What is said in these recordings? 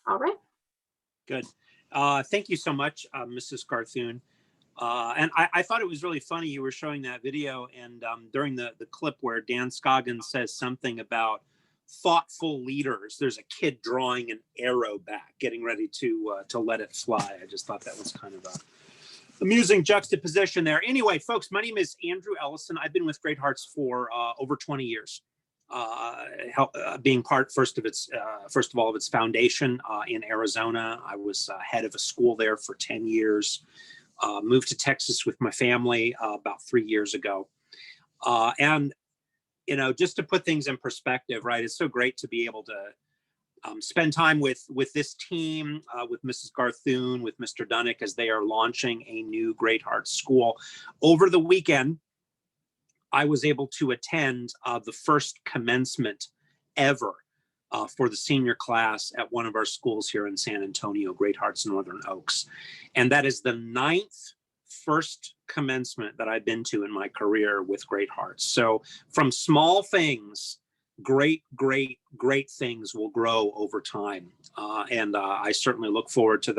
All right. Good. Thank you so much, Mrs. Carthoon. And I thought it was really funny you were showing that video, and during the clip where Dan Scoggins says something about thoughtful leaders, there's a kid drawing an arrow back, getting ready to let it fly. I just thought that was kind of a amusing juxtaposition there. Anyway, folks, my name is Andrew Ellison. I've been with Great Hearts for over 20 years. Being part first of all of its foundation in Arizona. I was head of a school there for 10 years. Moved to Texas with my family about 3 years ago. And just to put things in perspective, right? It's so great to be able to spend time with this team, with Mrs. Carthoon, with Mr. Dunnick, as they are launching a new Great Hearts School. Over the weekend, I was able to attend the first commencement ever for the senior class at one of our schools here in San Antonio, Great Hearts Northern Oaks. And that is the 9th first commencement that I've been to in my career with Great Hearts. So from small things, great things will grow over time. And I certainly look forward to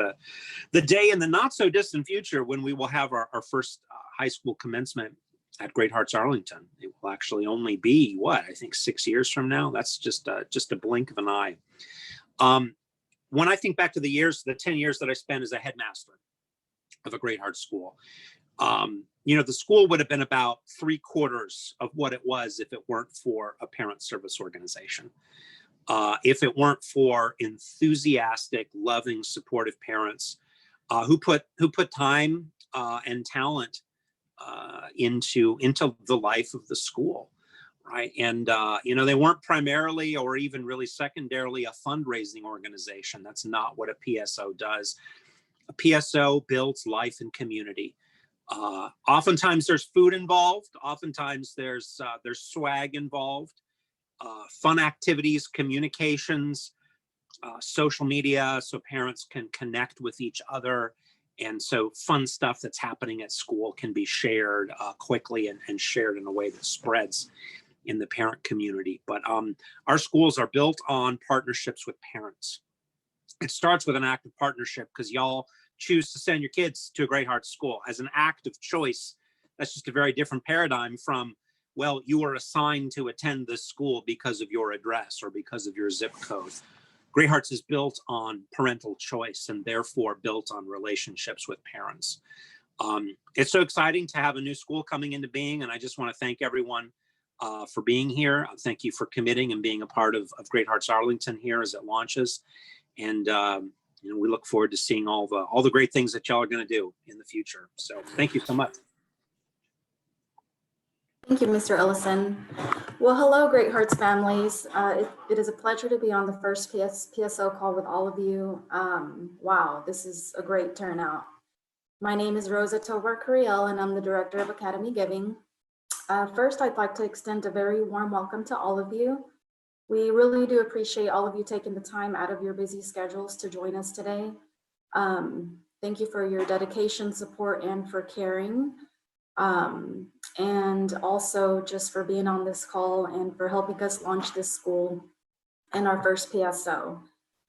the day in the not so distant future when we will have our first high school commencement at Great Hearts Arlington. It will actually only be, I think 6 years from now. That's just a blink of an eye. When I think back to the 10 years that I spent as a headmaster of a Great Hearts school, the school would have been about 3/4 of what it was if it weren't for a parent service organization. If it weren't for enthusiastic, loving, supportive parents who put time and talent into the life of the school, right? And they weren't primarily or even really secondarily a fundraising organization. That's not what a PSO does. A PSO builds life and community. Oftentimes there's food involved. Oftentimes there's swag involved. Fun activities, communications, social media, so parents can connect with each other. And so fun stuff that's happening at school can be shared quickly and shared in a way that spreads in the parent community. But our schools are built on partnerships with parents. It starts with an act of partnership because y'all choose to send your kids to a Great Hearts school as an act of choice. That's just a very different paradigm from, well, you are assigned to attend this school because of your address or because of your zip code. Great Hearts is built on parental choice and therefore built on relationships with parents. It's so exciting to have a new school coming into being, and I just want to thank everyone for being here. Thank you for committing and being a part of Great Hearts Arlington here as it launches. And we look forward to seeing all the great things that y'all are going to do in the future. So thank you so much. Thank you, Mr. Ellison. Well, hello, Great Hearts families. It is a pleasure to be on the first PSO call with all of you. Wow, this is a great turnout. My name is Rosa Tovar Curiel, and I'm the Director of Academy Giving. First, I'd like to extend a very warm welcome to all of you. We really do appreciate all of you taking the time out of your busy schedules to join us today. Thank you for your dedication, support, and for caring. And also just for being on this call and for helping us launch this school and our first PSO.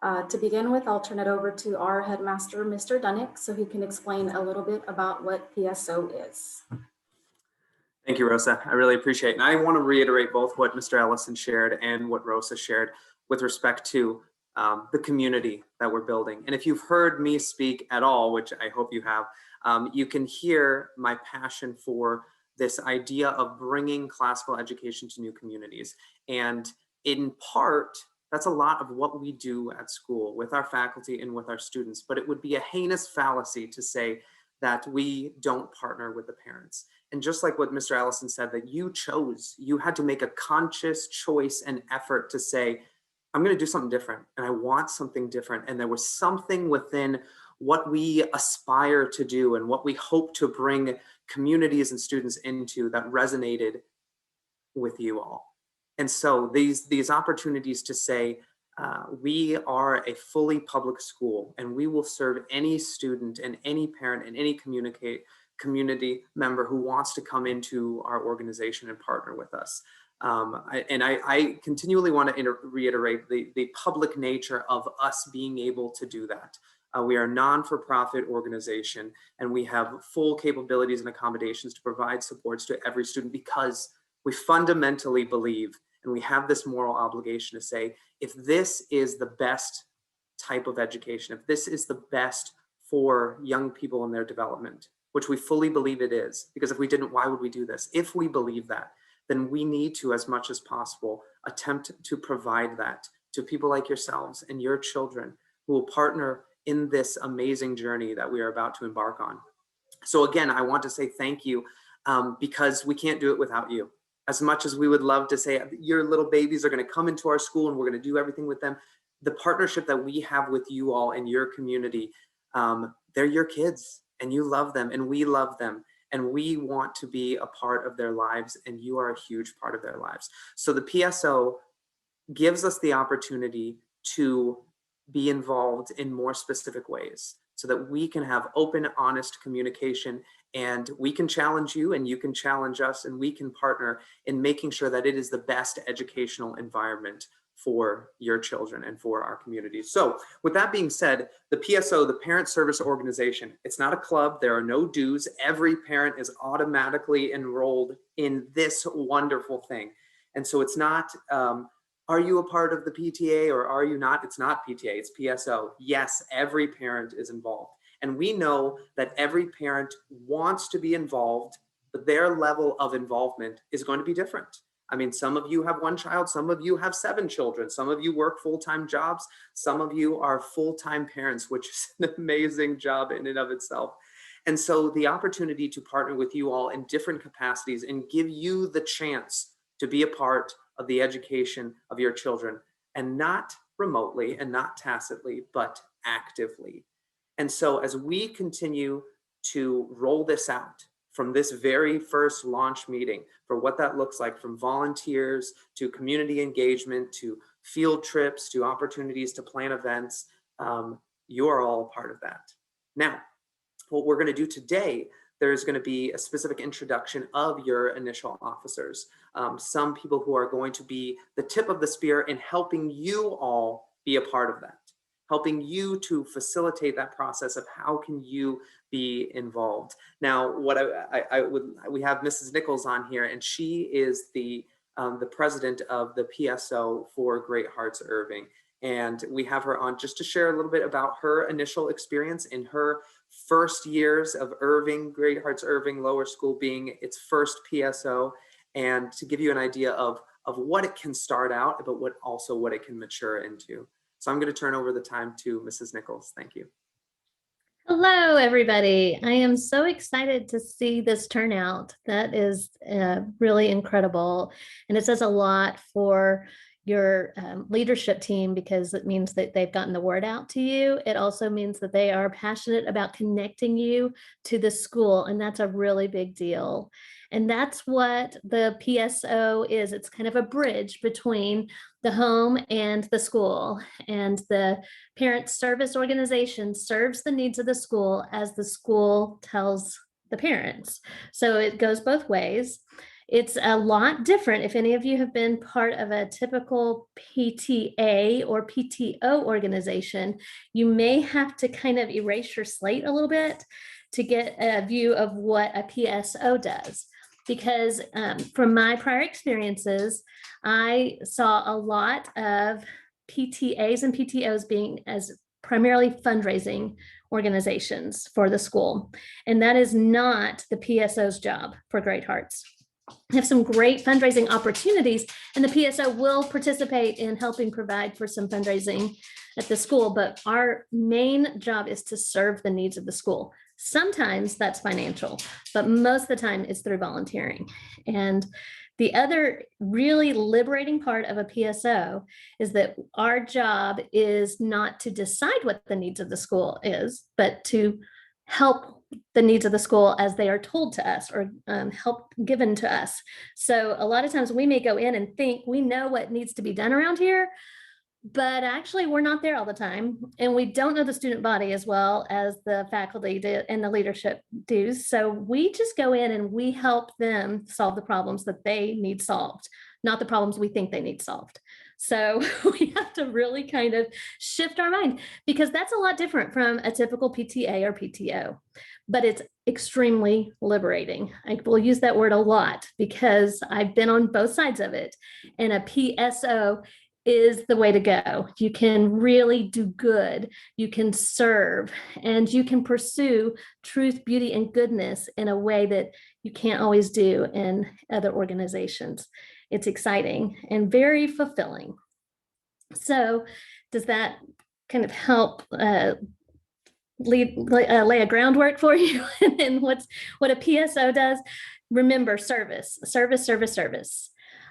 To begin with, I'll turn it over to our headmaster, Mr. Dunnick, so he can explain a little bit about what PSO is. Thank you, Rosa. I really appreciate it. And I want to reiterate both what Mr. Ellison shared and what Rosa shared with respect to the community that we're building. And if you've heard me speak at all, which I hope you have, you can hear my passion for this idea of bringing classical education to new communities. And in part, that's a lot of what we do at school with our faculty and with our students. But it would be a heinous fallacy to say that we don't partner with the parents. And just like what Mr. Ellison said, that you had to make a conscious choice and effort to say, I'm going to do something different and I want something different. And there was something within what we aspire to do and what we hope to bring communities and students into that resonated with you all. And so these opportunities to say, we are a fully public school and we will serve any student and any parent and any community member who wants to come into our organization and partner with us. I continually want to reiterate the public nature of us being able to do that. We are a non-for-profit organization, and we have full capabilities and accommodations to provide supports to every student because we fundamentally believe, and we have this moral obligation to say, if this is the best type of education, if this is the best for young people in their development, which we fully believe it is, because if we didn't, why would we do this? If we believe that, then we need to, as much as possible, attempt to provide that to people like yourselves and your children who will partner in this amazing journey that we are about to embark on. So again, I want to say thank you because we can't do it without you. As much as we would love to say your little babies are going to come into our school and we're going to do everything with them, the partnership that we have with you all in your community, they're your kids and you love them and we love them. And we want to be a part of their lives, and you are a huge part of their lives. So the PSO gives us the opportunity to be involved in more specific ways so that we can have open, honest communication, and we can challenge you and you can challenge us, and we can partner in making sure that it is the best educational environment for your children and for our community. So with that being said, the PSO, the Parent Service Organization, it's not a club. There are no dues. Every parent is automatically enrolled in this wonderful thing. And so it's not, are you a part of the PTA or are you not? It's not PTA, it's PSO. Yes, every parent is involved. And we know that every parent wants to be involved, but their level of involvement is going to be different. I mean, some of you have one child, some of you have 7 children, some of you work full-time jobs, some of you are full-time parents, which is an amazing job in and of itself. And so the opportunity to partner with you all in different capacities and give you the chance to be a part of the education of your children, and not remotely and not tacitly, but actively. And so as we continue to roll this out, from this very first launch meeting, for what that looks like, from volunteers to community engagement to field trips to opportunities to plan events, you are all a part of that. Now, what we're going to do today, there's going to be a specific introduction of your initial officers, some people who are going to be the tip of the spear in helping you all be a part of that, helping you to facilitate that process of how can you be involved. Now, what we have Mrs. Nichols on here, and she is the president of the PSO for Great Hearts Irving. And we have her on just to share a little bit about her initial experience in her first years of Irving, Great Hearts Irving Lower School being its first PSO, and to give you an idea of what it can start out, but what it can mature into. So I'm going to turn over the time to Mrs. Nichols. Thank you. Hello, everybody. I am so excited to see this turnout. That is really incredible. And it says a lot for your leadership team, because it means that they've gotten the word out to you. It also means that they are passionate about connecting you to the school, and that's a really big deal. And that's what the PSO is. It's kind of a bridge between the home and the school. And the Parent Service Organization serves the needs of the school as the school tells the parents. So it goes both ways. It's a lot different. If any of you have been part of a typical PTA or PTO organization, you may have to kind of erase your slate a little bit to get a view of what a PSO does. Because from my prior experiences, I saw a lot of PTAs and PTOs being as primarily fundraising organizations for the school. And that is not the PSO's job for Great Hearts. We have some great fundraising opportunities, and the PSO will participate in helping provide for some fundraising at the school, but our main job is to serve the needs of the school. Sometimes that's financial, but most of the time it's through volunteering. And the other really liberating part of a PSO is that our job is not to decide what the needs of the school is, but to help the needs of the school as they are told to us, or help given to us. So a lot of times we may go in and think we know what needs to be done around here, but actually we're not there all the time. And we don't know the student body as well as the faculty and the leadership do. So we just go in and we help them solve the problems that they need solved. not the problems we think they need solved. So we have to really kind of shift our mind, because that's a lot different from a typical PTA or PTO, but it's extremely liberating. I will use that word a lot because I've been on both sides of it, and a PSO is the way to go. You can really do good, you can serve, and you can pursue truth, beauty, and goodness in a way that you can't always do in other organizations. It's exciting and very fulfilling. So does that kind of help lay a groundwork for you and what a PSO does? Remember, service, service, service, service.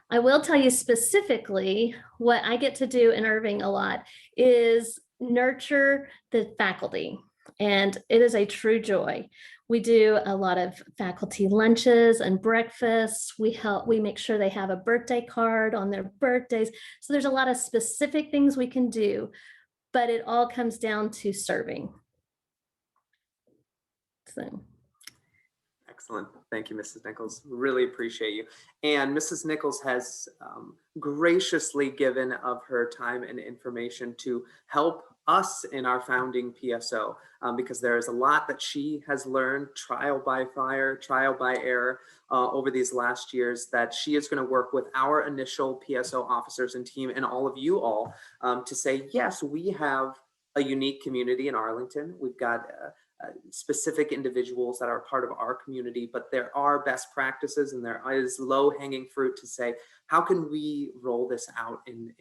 I will tell you specifically what I get to do in Irving a lot is nurture the faculty, and it is a true joy. We do a lot of faculty lunches and breakfasts. We make sure they have a birthday card on their birthdays. So there's a lot of specific things we can do, but it all comes down to serving. So. Excellent. Thank you, Mrs. Nichols. Really appreciate you. And Mrs. Nichols has graciously given of her time and information to help us in our founding PSO, because there is a lot that she has learned trial by fire, trial by error over these last years, that she is going to work with our initial PSO officers and team and all of you all to say, yes, we have a unique community in Arlington. We've got specific individuals that are part of our community, but there are best practices and there is low-hanging fruit to say, how can we roll this out in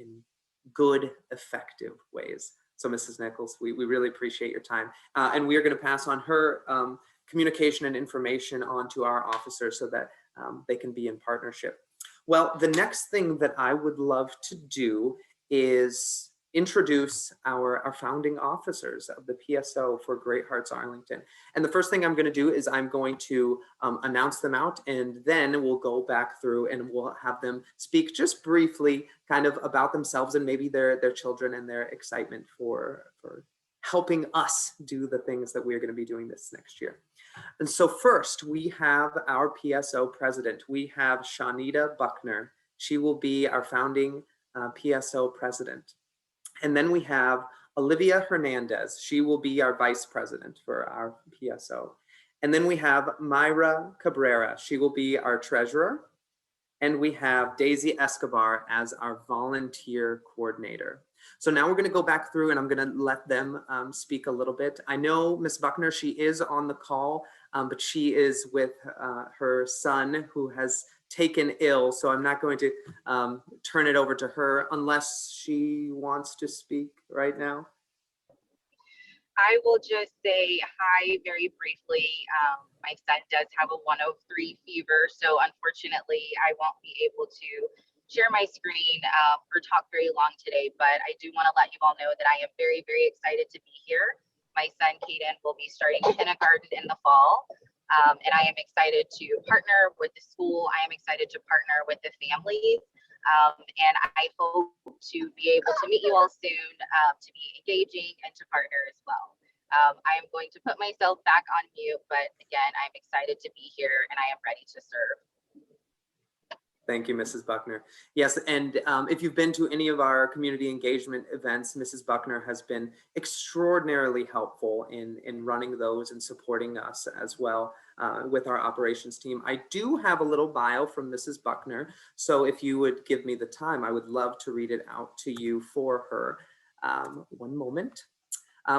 good, effective ways? So Mrs. Nichols, we really appreciate your time. And we are going to pass on her communication and information on to our officers so that they can be in partnership. Well, the next thing that I would love to do is introduce our founding officers of the PSO for Great Hearts Arlington. And the first thing I'm going to do is I'm going to announce them out, and then we'll go back through and we'll have them speak just briefly kind of about themselves and maybe their children and their excitement for helping us do the things that we're going to be doing this next year. And so first we have our PSO president. We have Shawnita Buckner. She will be our founding PSO president. And then we have Olivia Hernandez. She will be our vice president for our PSO. And then we have Myra Cabrera. She will be our treasurer. And we have Daisy Escobar as our volunteer coordinator. So now we're going to go back through and I'm going to let them speak a little bit. I know Ms. Buckner, she is on the call, but she is with her son who has taken ill. So I'm not going to turn it over to her unless she wants to speak right now. I will just say hi very briefly. My son does have a 103 fever, so unfortunately I won't be able to share my screen or talk very long today, but I do want to let you all know that I am very, very excited to be here. My son Caden will be starting kindergarten in the fall, and I am excited to partner with the school. I am excited to partner with the families, and I hope to be able to meet you all soon, to be engaging and to partner as well. I am going to put myself back on mute, but again, I'm excited to be here and I am ready to serve. Thank you, Mrs. Buckner. Yes, and if you've been to any of our community engagement events, Mrs. Buckner has been extraordinarily helpful in running those and supporting us as well with our operations team. I do have a little bio from Mrs. Buckner, so if you would give me the time, I would love to read it out to you for her. One moment.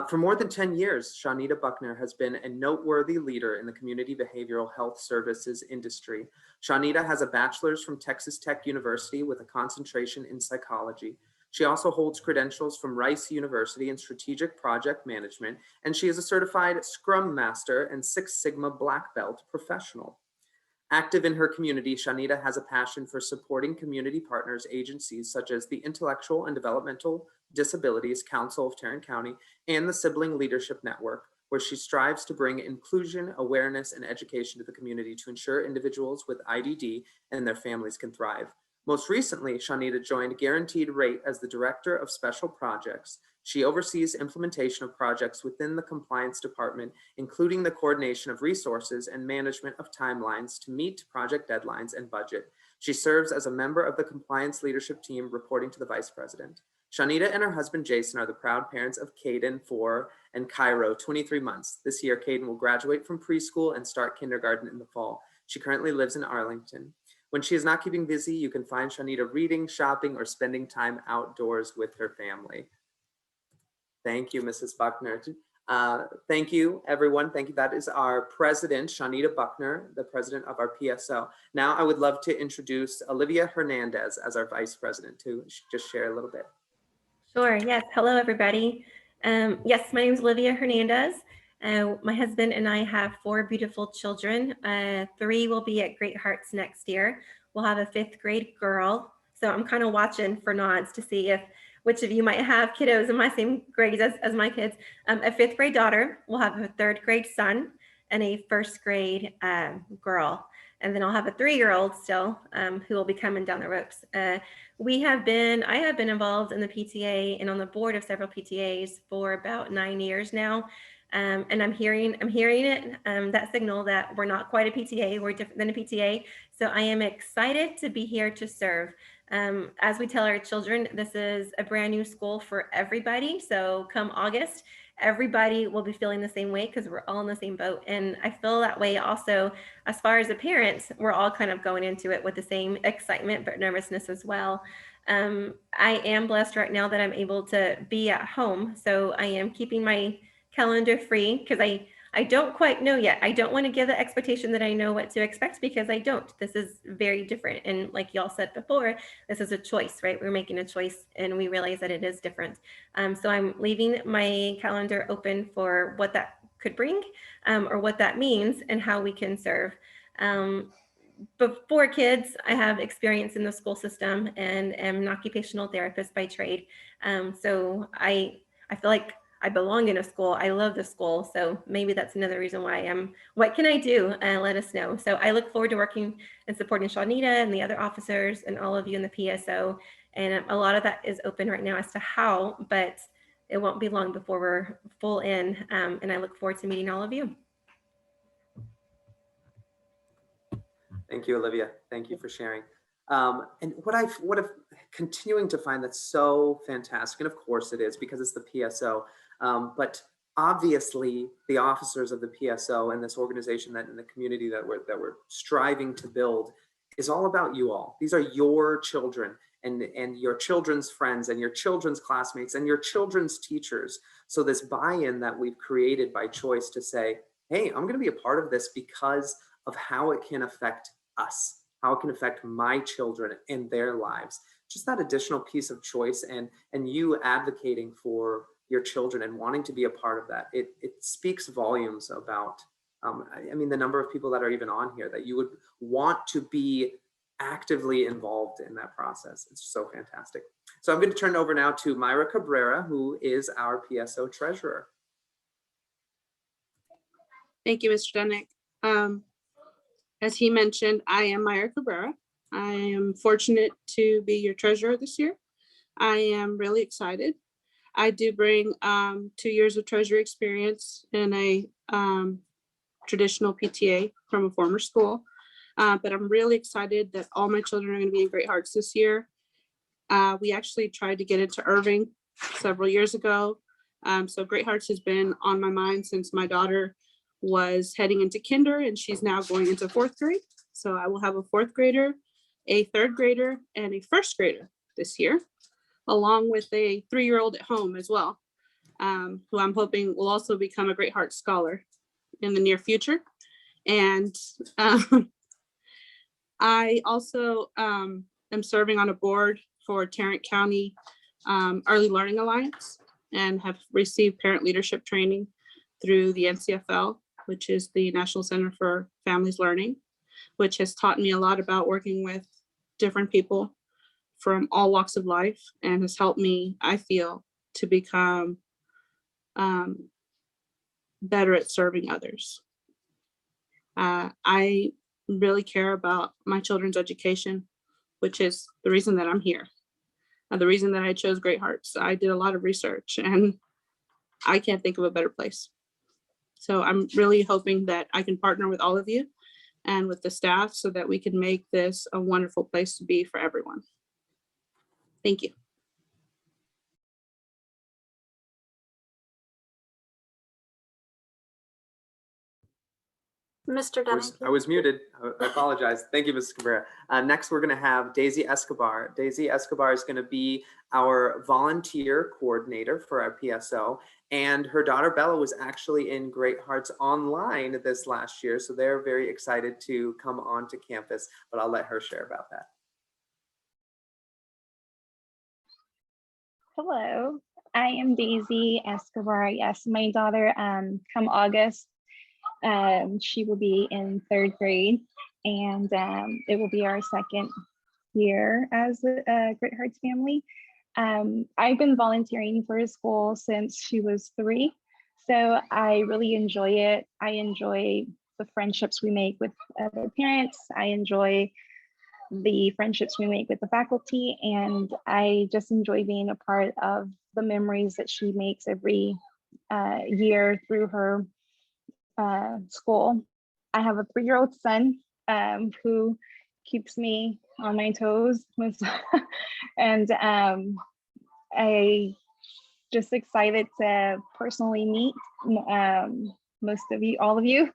For more than 10 years, Shawnita Buckner has been a noteworthy leader in the community behavioral health services industry. Shawnita has a bachelor's from Texas Tech University with a concentration in psychology. She also holds credentials from Rice University in strategic project management, and she is a certified Scrum Master and Six Sigma Black Belt professional. Active in her community, Shawnita has a passion for supporting community partners agencies such as the Intellectual and Developmental Disabilities Council of Tarrant County and the Sibling Leadership Network, where she strives to bring inclusion, awareness, and education to the community to ensure individuals with IDD and their families can thrive. Most recently, Shawnita joined Guaranteed Rate as the Director of Special Projects. She oversees implementation of projects within the compliance department, including the coordination of resources and management of timelines to meet project deadlines and budget. She serves as a member of the compliance leadership team reporting to the vice president. Shanita and her husband, Jason, are the proud parents of Caden, 4, and Cairo, 23 months. This year, Caden will graduate from preschool and start kindergarten in the fall. She currently lives in Arlington. When she is not keeping busy, you can find Shanita reading, shopping, or spending time outdoors with her family. Thank you, Mrs. Buckner. Thank you, everyone. Thank you. That is our president, Shanita Buckner, the president of our PSO. Now I would love to introduce Olivia Hernandez as our vice president to just share a little bit. Sure. Yes. Hello, everybody. Yes, my name is Olivia Hernandez. My husband and I have 4 beautiful children. 3 will be at Great Hearts next year. We'll have a 5th grade girl. So I'm kind of watching for nods to see if which of you might have kiddos in my same grades as my kids. A 5th grade daughter. We'll have a 3rd grade son and a 1st grade girl. And then I'll have a 3-year-old still who will be coming down the ropes. I have been involved in the PTA and on the board of several PTAs for about 9 years now. And I'm hearing it, that signal that we're not quite a PTA, we're different than a PTA. So I am excited to be here to serve. As we tell our children, this is a brand new school for everybody. So come August, everybody will be feeling the same way because we're all in the same boat. And I feel that way also as far as the parents, we're all kind of going into it with the same excitement, but nervousness as well. I am blessed right now that I'm able to be at home. So I am keeping my calendar free because I don't quite know yet. I don't want to give the expectation that I know what to expect because I don't. This is very different. And like y'all said before, this is a choice, right? We're making a choice and we realize that it is different. So I'm leaving my calendar open for what that could bring or what that means and how we can serve. Before kids, I have experience in the school system and am an occupational therapist by trade. So I feel like I belong in a school. I love the school. So maybe that's another reason why what can I do? Let us know. So I look forward to working and supporting Shanita and the other officers and all of you in the PSO. And a lot of that is open right now as to how, but it won't be long before we're full in. And I look forward to meeting all of you. Thank you, Olivia. Thank you for sharing. And what I've continuing to find that's so fantastic, and of course it is because it's the PSO, but obviously the officers of the PSO and this organization that in the community that we're striving to build is all about you all. These are your children and your children's friends and your children's classmates and your children's teachers. So this buy-in that we've created by choice to say, hey, I'm going to be a part of this because of how it can affect us, how it can affect my children and their lives. Just that additional piece of choice and you advocating for your children and wanting to be a part of that. It speaks volumes about, I mean, the number of people that are even on here that you would want to be actively involved in that process. It's so fantastic. So I'm going to turn it over now to Myra Cabrera, who is our PSO treasurer. Thank you, Mr. Dunick. As he mentioned, I am Myra Cabrera. I am fortunate to be your treasurer this year. I am really excited. I do bring 2 years of treasury experience in a traditional PTA from a former school, but I'm really excited that all my children are going to be in Great Hearts this year. We actually tried to get into Irving several years ago. So Great Hearts has been on my mind since my daughter was heading into kinder and she's now going into 4th grade. So I will have a 4th grader, a 3rd grader, and a 1st grader this year, along with a 3-year-old at home as well, who I'm hoping will also become a Great Hearts Scholar in the near future. And I also am serving on a board for Tarrant County Early Learning Alliance and have received parent leadership training through the NCFL, which is the National Center for Families Learning, which has taught me a lot about working with different people from all walks of life and has helped me, I feel, to become better at serving others. I really care about my children's education, which is the reason that I'm here. The reason that I chose Great Hearts. I did a lot of research and I can't think of a better place. So I'm really hoping that I can partner with all of you and with the staff so that we can make this a wonderful place to be for everyone. Thank you. Mr. Dunning. I was muted. I apologize. Thank you, Mrs. Cabrera. Next, we're going to have Daisy Escobar. Daisy Escobar is going to be our volunteer coordinator for our PSO. And her daughter Bella was actually in Great Hearts Online this last year. So they're very excited to come onto campus, but I'll let her share about that. Hello, I am Daisy Escobar. Yes, my daughter, come August, she will be in 3rd grade, and it will be our 2nd year as a Great Hearts family. I've been volunteering for a school since she was 3, so I really enjoy it. I enjoy the friendships we make with other parents. I enjoy the friendships we make with the faculty, and I just enjoy being a part of the memories that she makes every year through her school. I have a 3-year-old son who keeps me on my toes, and I just excited to personally meet most of you, all of you,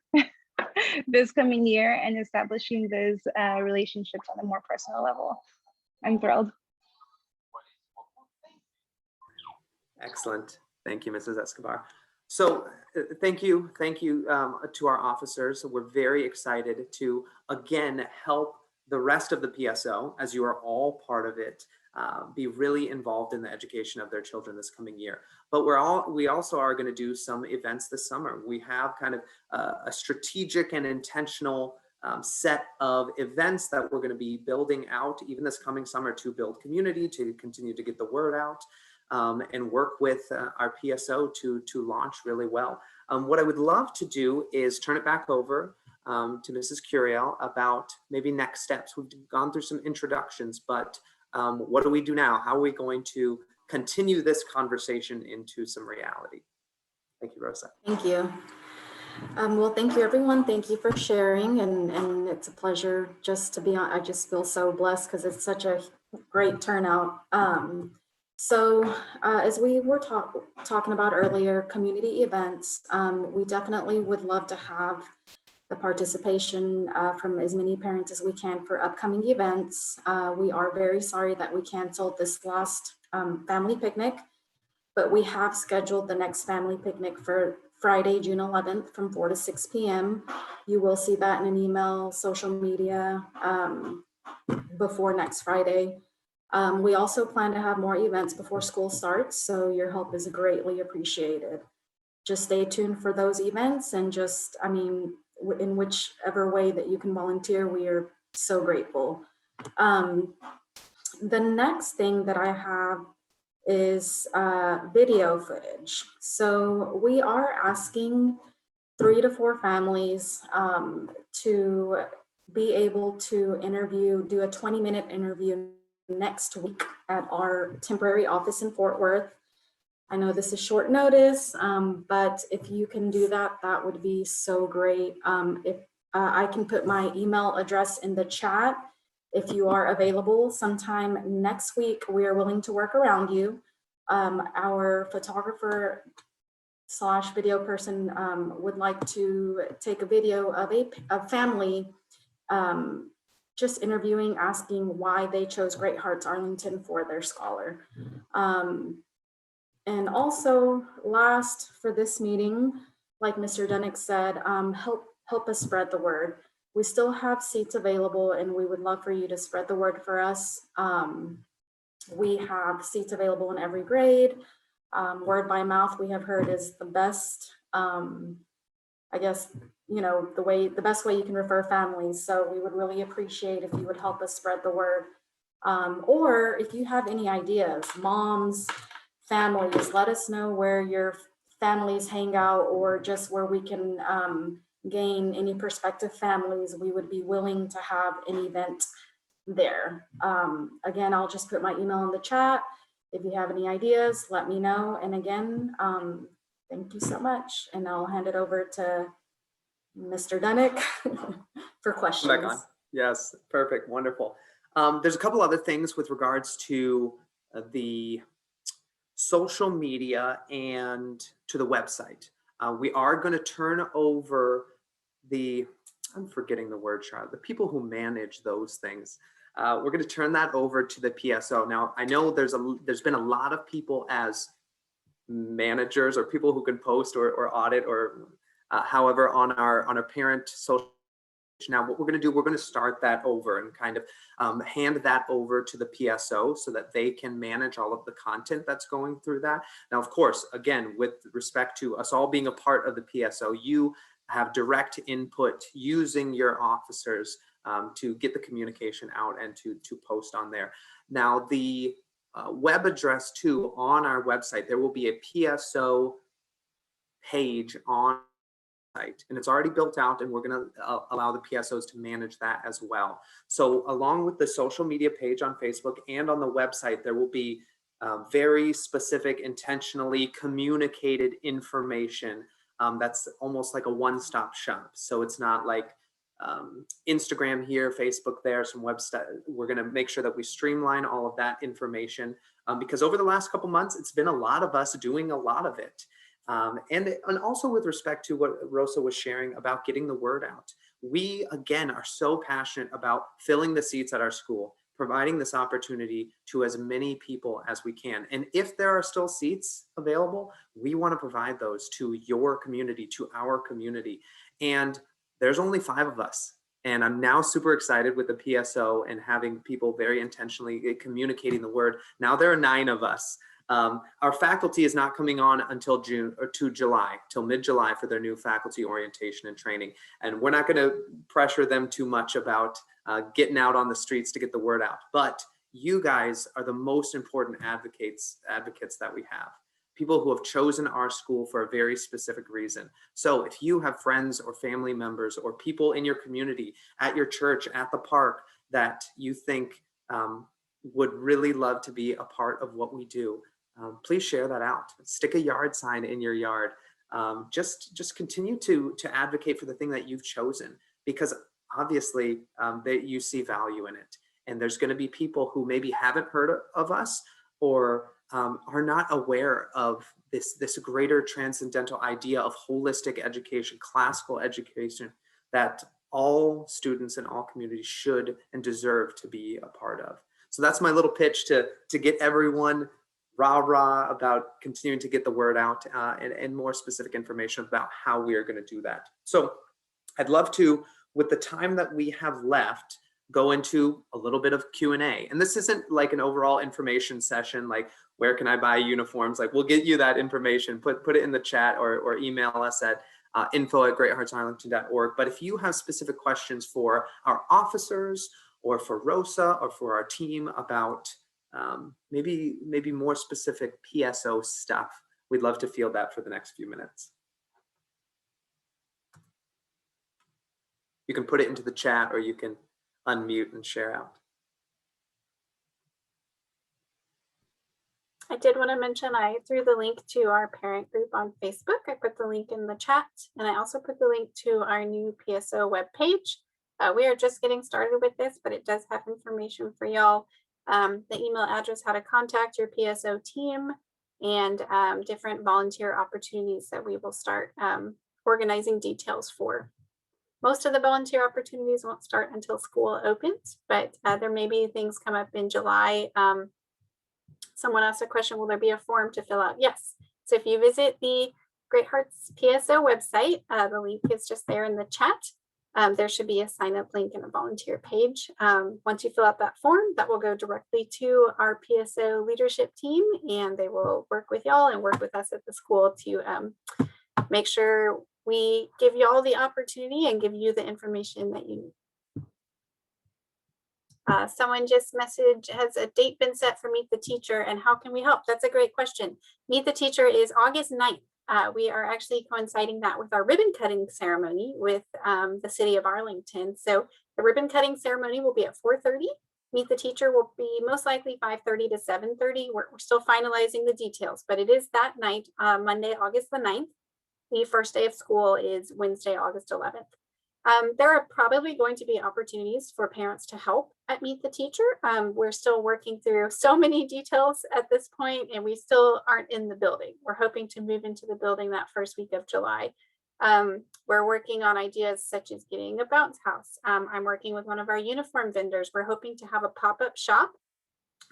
this coming year, and establishing those relationships on a more personal level. I'm thrilled. Excellent. Thank you, Mrs. Escobar. So thank you to our officers. We're very excited to, again, help the rest of the PSO, as you are all part of it, be really involved in the education of their children this coming year. But we also are going to do some events this summer. We have kind of a strategic and intentional set of events that we're going to be building out even this coming summer to build community, to continue to get the word out, and work with our PSO to launch really well. What I would love to do is turn it back over to Mrs. Curiel about maybe next steps. We've gone through some introductions, but what do we do now? How are we going to continue this conversation into some reality? Thank you, Rosa. Thank you. Well, thank you, everyone. Thank you for sharing, and it's a pleasure just to be on. I just feel so blessed because it's such a great turnout. So as we were talking about earlier, community events, we definitely would love to have the participation from as many parents as we can for upcoming events. We are very sorry that we canceled this last family picnic, but we have scheduled the next family picnic for Friday, June 11th from 4 to 6 p.m. You will see that in an email, social media before next Friday. We also plan to have more events before school starts, so your help is greatly appreciated. Just stay tuned for those events, and just, I mean, in whichever way that you can volunteer, we are so grateful. The next thing that I have is video footage. So we are asking 3 to 4 families to be able to do a 20-minute interview next week at our temporary office in Fort Worth. I know this is short notice, but if you can do that, that would be so great. If I can put my email address in the chat, if you are available sometime next week, we are willing to work around you. Our photographer / video person would like to take a video of a family just interviewing, asking why they chose Great Hearts Arlington for their scholar. And also last for this meeting, like Mr. Dunnick said, help us spread the word. We still have seats available, and we would love for you to spread the word for us. We have seats available in every grade. Word by mouth, we have heard, is the best, I guess, you know, the best way you can refer families. So we would really appreciate if you would help us spread the word. Or if you have any ideas, moms, families, let us know where your families hang out, or just where we can gain any prospective families. We would be willing to have an event there. Again, I'll just put my email in the chat. If you have any ideas, let me know. And again, thank you so much. And I'll hand it over to Mr. Dunick for Come questions. back on. Yes, perfect, wonderful. There's a couple other things with regards to the social media and to the website. We are going to turn over I'm forgetting the word, Charlotte, the people who manage those things. We're going to turn that over to the PSO. Now, I know there's been a lot of people as managers or people who can post or audit or however on our parent social. Now, what we're going to do, we're going to start that over and kind of hand that over to the PSO so that they can manage all of the content that's going through that. Now, of course, again, with respect to us all being a part of the PSO, you have direct input using your officers to get the communication out and to post on there. Now, the web address too, on our website, there will be a PSO page on site, and it's already built out, and we're going to allow the PSOs to manage that as well. So along with the social media page on Facebook and on the website, there will be very specific, intentionally communicated information that's almost like a one-stop shop. So it's not like Instagram here, Facebook there, some website. We're going to make sure that we streamline all of that information because over the last couple months, it's been a lot of us doing a lot of it. And also with respect to what Rosa was sharing about getting the word out. We, again, are so passionate about filling the seats at our school, providing this opportunity to as many people as we can. And if there are still seats available, we want to provide those to your community, to our community. And there's only 5 of us. And I'm now super excited with the PSO and having people very intentionally communicating the word. Now there are 9 of us. Our faculty is not coming on until July, till mid-July for their new faculty orientation and training. And we're not going to pressure them too much about getting out on the streets to get the word out. But you guys are the most important advocates that we have. People who have chosen our school for a very specific reason. So if you have friends or family members or people in your community, at your church, at the park, that you think would really love to be a part of what we do, please share that out. Stick a yard sign in your yard. Just continue to advocate for the thing that you've chosen, because obviously that you see value in it. And there's going to be people who maybe haven't heard of us or are not aware of this greater transcendental idea of holistic education, classical education, that all students in all communities should and deserve to be a part of. So that's my little pitch to get everyone rah-rah about continuing to get the word out and more specific information about how we are going to do that. So I'd love to, with the time that we have left, go into a little bit of Q&A. And this isn't like an overall information session, like where can I buy uniforms? Like we'll get you that information, put it in the chat or email us at info@greatheartsarlington.org. But if you have specific questions for our officers or for Rosa or for our team about maybe more specific PSO stuff, we'd love to field that for the next few minutes. You can put it into the chat or you can unmute and share out. I did want to mention I threw the link to our parent group on Facebook. I put the link in the chat, and I also put the link to our new PSO webpage. We are just getting started with this, but it does have information for y'all. The email address, how to contact your PSO team, and different volunteer opportunities that we will start organizing details for. Most of the volunteer opportunities won't start until school opens, but there may be things come up in July. Someone asked a question, will there be a form to fill out? Yes. So if you visit the Great Hearts PSO website, the link is just there in the chat. There should be a sign up link and a volunteer page. Once you fill out that form, that will go directly to our PSO leadership team, and they will work with y'all and work with us at the school to make sure we give you all the opportunity and give you the information that you need. Someone just messaged, has a date been set for Meet the Teacher and how can we help? That's a great question. Meet the Teacher is August 9th. We are actually coinciding that with our ribbon cutting ceremony with the city of Arlington. So the ribbon cutting ceremony will be at 4:30. Meet the Teacher will be most likely 5:30 to 7:30. We're still finalizing the details, but it is that night, Monday, August the 9th. The first day of school is Wednesday, August 11th. There are probably going to be opportunities for parents to help at Meet the Teacher. We're still working through so many details at this point, and we still aren't in the building. We're hoping to move into the building that first week of July. We're working on ideas such as getting a bounce house. I'm working with one of our uniform vendors. We're hoping to have a pop-up shop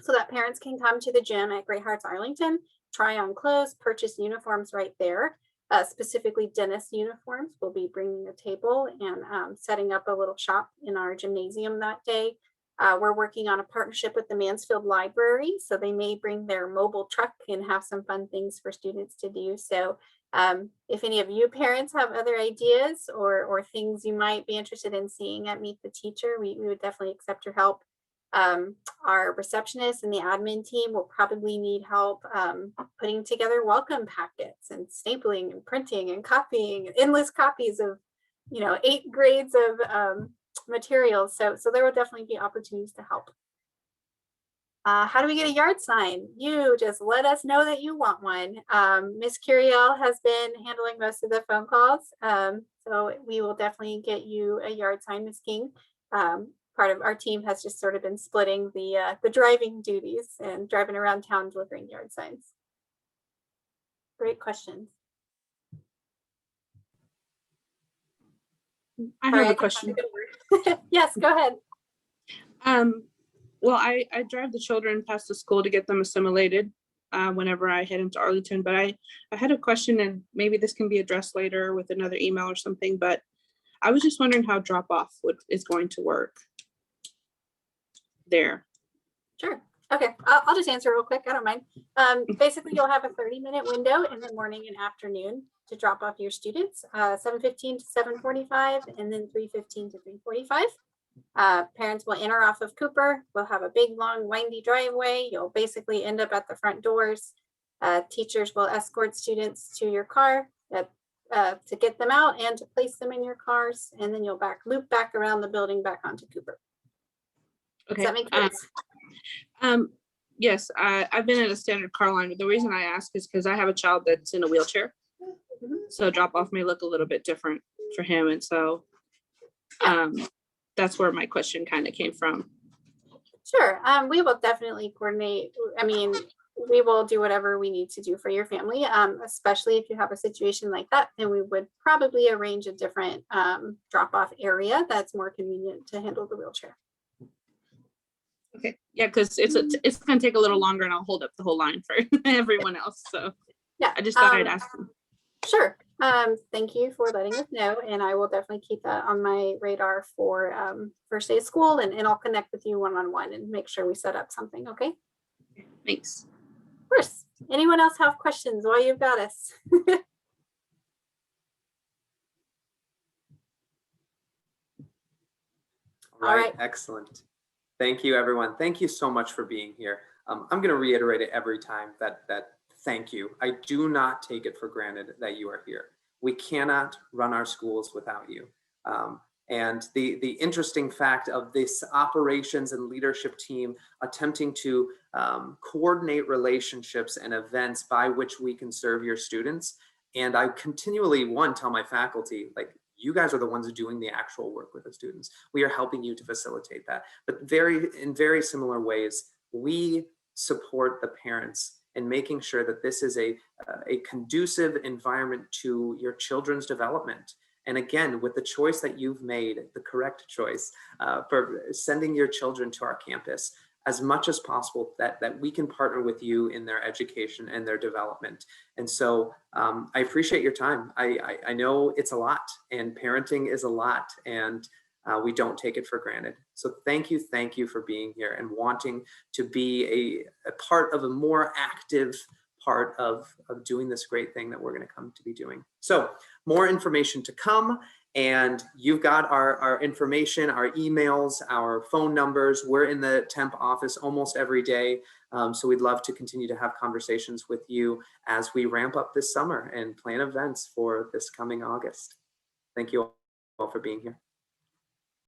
so that parents can come to the gym at Great Hearts Arlington, try on clothes, purchase uniforms right there. Specifically dentist uniforms. We'll be bringing a table and setting up a little shop in our gymnasium that day. We're working on a partnership with the Mansfield Library, so they may bring their mobile truck and have some fun things for students to do. So if any of you parents have other ideas or things you might be interested in seeing at Meet the Teacher, we would definitely accept your help. Our receptionist and the admin team will probably need help putting together welcome packets and stapling and printing and copying, endless copies of, 8 grades of materials. So there will definitely be opportunities to help. How do we get a yard sign? You just let us know that you want one. Miss Curiel has been handling most of the phone calls. So we will definitely get you a yard sign, Miss King. Part of our team has just sort of been splitting the driving duties and driving around town delivering yard signs. Great questions. I have a question. Yes, go ahead. Well, I drive the children past the school to get them assimilated whenever I head into Arlington, but I had a question, and maybe this can be addressed later with another email or something, but I was just wondering how drop-off is going to work there. Sure. Okay, I'll just answer real quick. I don't mind. Basically, you'll have a 30-minute window in the morning and afternoon to drop off your students, 7:15 to 7:45, and then 3:15 to 3:45. Parents will enter off of Cooper. We'll have a big, long, windy driveway. You'll basically end up at the front doors. Teachers will escort students to your car to get them out and to place them in your cars, and then you'll loop back around the building back onto Cooper. Okay. Does that make sense? Yes, I've been in a standard car line, but the reason I ask is because I have a child that's in a wheelchair. So drop off may look a little bit different for him. And so that's where my question kind of came from. Sure. We will definitely coordinate. I mean, we will do whatever we need to do for your family, especially if you have a situation like that, then we would probably arrange a different drop-off area that's more convenient to handle the wheelchair. Okay, yeah, because it's gonna take a little longer, and I'll hold up the whole line for everyone else. So yeah, I just thought I'd ask them. Sure. Thank you for letting us know, and I will definitely keep that on my radar for first day of school, and I'll connect with you one-on-one and make sure we set up something. Okay. Thanks. Of course. Anyone else have questions while you've got us? All right. Excellent. Thank you, everyone. Thank you so much for being here. I'm going to reiterate it every time that thank you. I do not take it for granted that you are here. We cannot run our schools without you. And the interesting fact of this operations and leadership team attempting to coordinate relationships and events by which we can serve your students. And I continually, tell my faculty, like, you guys are the ones doing the actual work with the students. We are helping you to facilitate that. But in very similar ways, we support the parents in making sure that this is a conducive environment to your children's development. And again, with the choice that you've made, the correct choice for sending your children to our campus, as much as possible that we can partner with you in their education and their development. And so I appreciate your time. I know it's a lot, and parenting is a lot, and we don't take it for granted. So thank you for being here and wanting to be a part of a more active part of doing this great thing that we're going to come to be doing. So more information to come. And you've got our information, our emails, our phone numbers. We're in the temp office almost every day. So we'd love to continue to have conversations with you as we ramp up this summer and plan events for this coming August. Thank you all for being here.